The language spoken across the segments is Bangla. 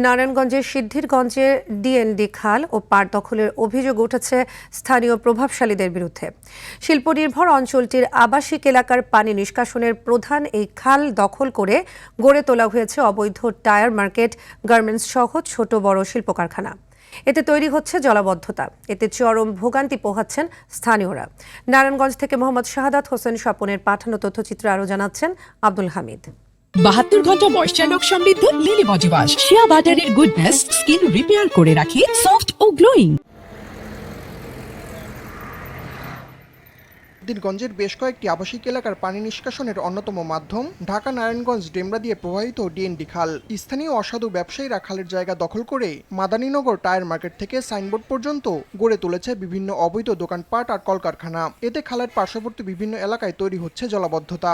নারায়ণগঞ্জের সিদ্ধিরগঞ্জের ডিএনডি খাল ও পাড় দখলের অভিযোগ উঠেছে স্থানীয় প্রভাবশালীদের বিরুদ্ধে। শিল্পনির্ভর অঞ্চলটির আবাসিক এলাকার পানি নিষ্কাশনের প্রধান এই খাল দখল করে গড়ে তোলা হয়েছে অবৈধ টায়ার মার্কেট, গার্মেন্টস সহ ছোট বড় শিল্প কারখানা। এতে তৈরি হচ্ছে জলাবদ্ধতা। এতে চরম ভোগান্তি পোহাচ্ছেন স্থানীয়রা। নারায়ণগঞ্জ থেকে মোহাম্মদ শাহাদাত হোসেন স্বপনের পাঠানো তথ্যচিত্র আরও জানাচ্ছেন আব্দুল হামিদ। 72 ঘন্টা ময়েশ্চার লক সমৃদ্ধ লিলি বডি ওয়াশ, শিয়া বাটারের গুডনেস স্কিন রিপেয়ার করে রাখে সফট ও গ্লোয়িং। সিদ্ধিরগঞ্জের বেশ কয়েকটি আবাসিক এলাকার পানি নিষ্কাশনের অন্যতম মাধ্যম ঢাকা নারায়ণগঞ্জ ডেমরা দিয়ে প্রবাহিত ডিএনডি খাল। স্থানীয় অসাধু ব্যবসায়ীরা খালের জায়গা দখল করে মাদানীনগর টায়ার মার্কেট থেকে সাইনবোর্ড পর্যন্ত গড়ে তুলেছে বিভিন্ন অবৈধ দোকানপাট আর কলকারখানা। এতে খালের পার্শ্ববর্তী বিভিন্ন এলাকায় তৈরি হচ্ছে জলাবদ্ধতা।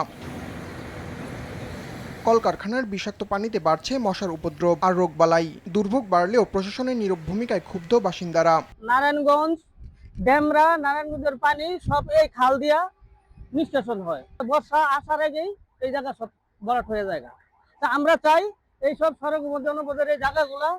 কলকারখানার বিষাক্ত পানিতে বাড়ছে মশার উপদ্রব আর রোগবালাই। দুর্ভোগ বাড়লেও প্রশাসনের নীরব ভূমিকায় ক্ষুব্ধ বাসিন্দারা। নারায়ণগঞ্জ ডেমরা নারায়ণগঞ্জের পানি সব এই খাল দিয়া নিষ্কাশন হয়। বর্ষা আসার আগেই এই জায়গা সব ভরাট হয়ে যায়। তা আমরা চাই এই সব সড়ক জনপদের এই জায়গাগুলা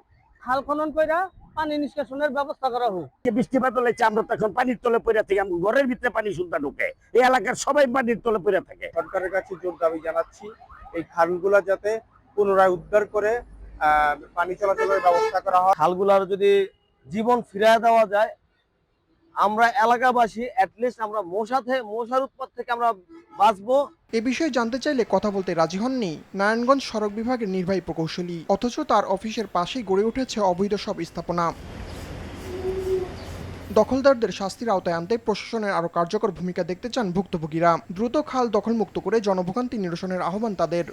খাল খনন করে পানি নিষ্কাশনের ব্যবস্থা করা হোক। বৃষ্টিপাত হলে আমরা তখন পানির তলে পড়ে থাকি, ঘরের ভিতরে পানি শুদ্ধা ঢুকে, এই এলাকার সবাই পানির তলে পড়ে থাকে। সরকারের কাছে জোর দাবি জানাচ্ছি এই খালগুলা যাতে পুনরায় উদ্ধার করে পানি চলাচলের ব্যবস্থা করা হয়। খালগুলার যদি জীবন ফিরিয়ে দেওয়া যায়, আমরা এলাকাবাসী অ্যাটলিস্ট আমরা মশার উৎপাত থেকে আমরা বাঁচবো। এ বিষয়ে জানতে চাইলে কথা বলতে রাজি হননি নারায়ণগঞ্জ সড়ক বিভাগের নির্বাহী প্রকৌশলী, অথচ তার অফিসের পাশেই গড়ে উঠেছে অবৈধ সব স্থাপনা। দখলদারদের শাস্তির আওতায় আনতে প্রশাসনের আরও কার্যকর ভূমিকা দেখতে চান ভুক্তভোগীরা। দ্রুত খাল দখলমুক্ত করে জনভোগান্তি নিরসনের আহ্বান তাদের।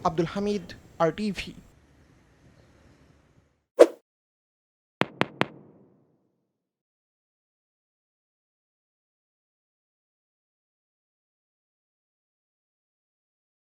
আব্দুল হামিদ, RTV।